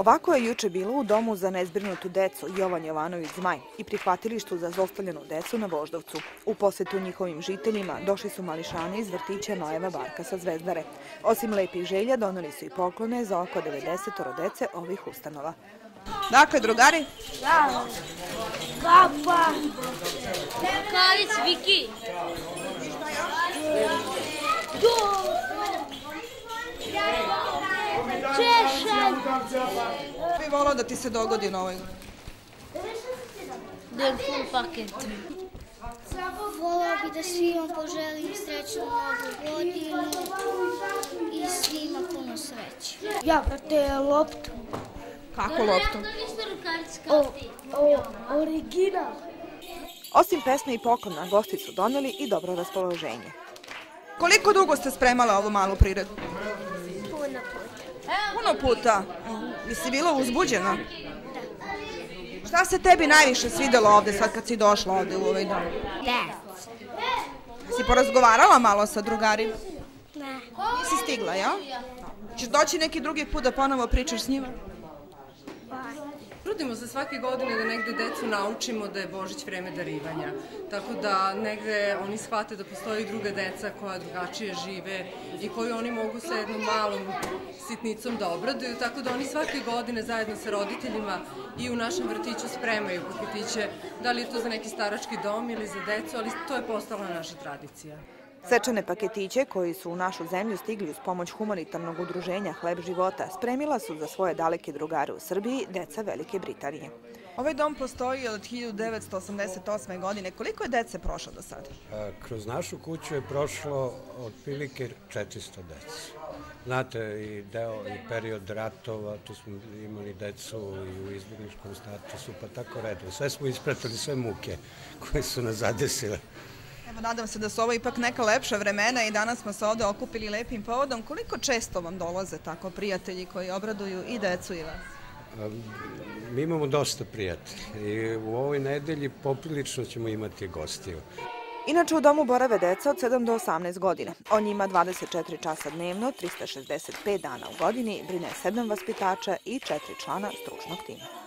Ovako je juče bilo u Domu za nezbrinutu decu Jovan Jovanović Zmaj i prihvatilištu za zlostavljanu decu na Voždovcu. U posetu njihovim žiteljima došli su mališani iz vrtića Nojeva Barka sa Zvezdare. Osim lepih želja, doneli su i poklone za oko 90 dece ovih ustanova. Dakle, drugari? Da. Papa. Kalic, Viki. Češan. Bi volao da ti se dogodi na ovoj godini? Da je full paket. Volao bi da svima poželim srećnu novu godinu i svima puno sreće. Ja vrte loptu. Kako loptu? Original. Osim pesme i poklona, gosti su doneli i dobro raspoloženje. Koliko dugo ste spremala ovu malu priredbu? Puno puta. Puno puta. Jesi bila uzbuđena? Da. Šta se tebi najviše svidelo ovde sad kad si došla ovde u ovaj dom? Deca. Si porazgovarala malo sa drugarima? Ne. Nisi stigla, ja? Češ doći neki drugi put da ponovo pričaš s njima? Trudimo se svake godine da negde decu naučimo da je Božić vreme darivanja. Tako da negde oni shvate da postoji druga deca koja drugačije žive i koju oni mogu sa jednom malom sitnicom da obraduju. Tako da oni svake godine zajedno sa roditeljima i u našem vrtiću spremaju paketiće. Da li je to za neki starački dom ili za decu, ali to je postala naša tradicija. Svečane paketiće koji su u našu zemlju stigli uz pomoć humanitarnog udruženja Hleb života spremila su za svoje daleke drugare u Srbiji deca Velike Britanije. Ovaj dom postoji od 1988. godine. Koliko je dece prošlo do sada? Kroz našu kuću je prošlo otprilike 400 dece. Znate, i period ratova, tu smo imali decu i u izbjegličkom statusu, pa tako redno. Sve smo ispratili, sve muke koje su nas zadesile. Evo, nadam se da su ovo ipak neka lepša vremena i danas smo se ovde okupili lepim povodom. Koliko često vam dolaze tako prijatelji koji obraduju i decu i vas? Mi imamo dosta prijatelja i u ovoj nedelji poprilično ćemo imati gostiju. Inače, u domu borave deca od 7 do 18 godina. O njima 24 časa dnevno, 365 dana u godini brine 7 vaspitača i 4 člana stručnog tima.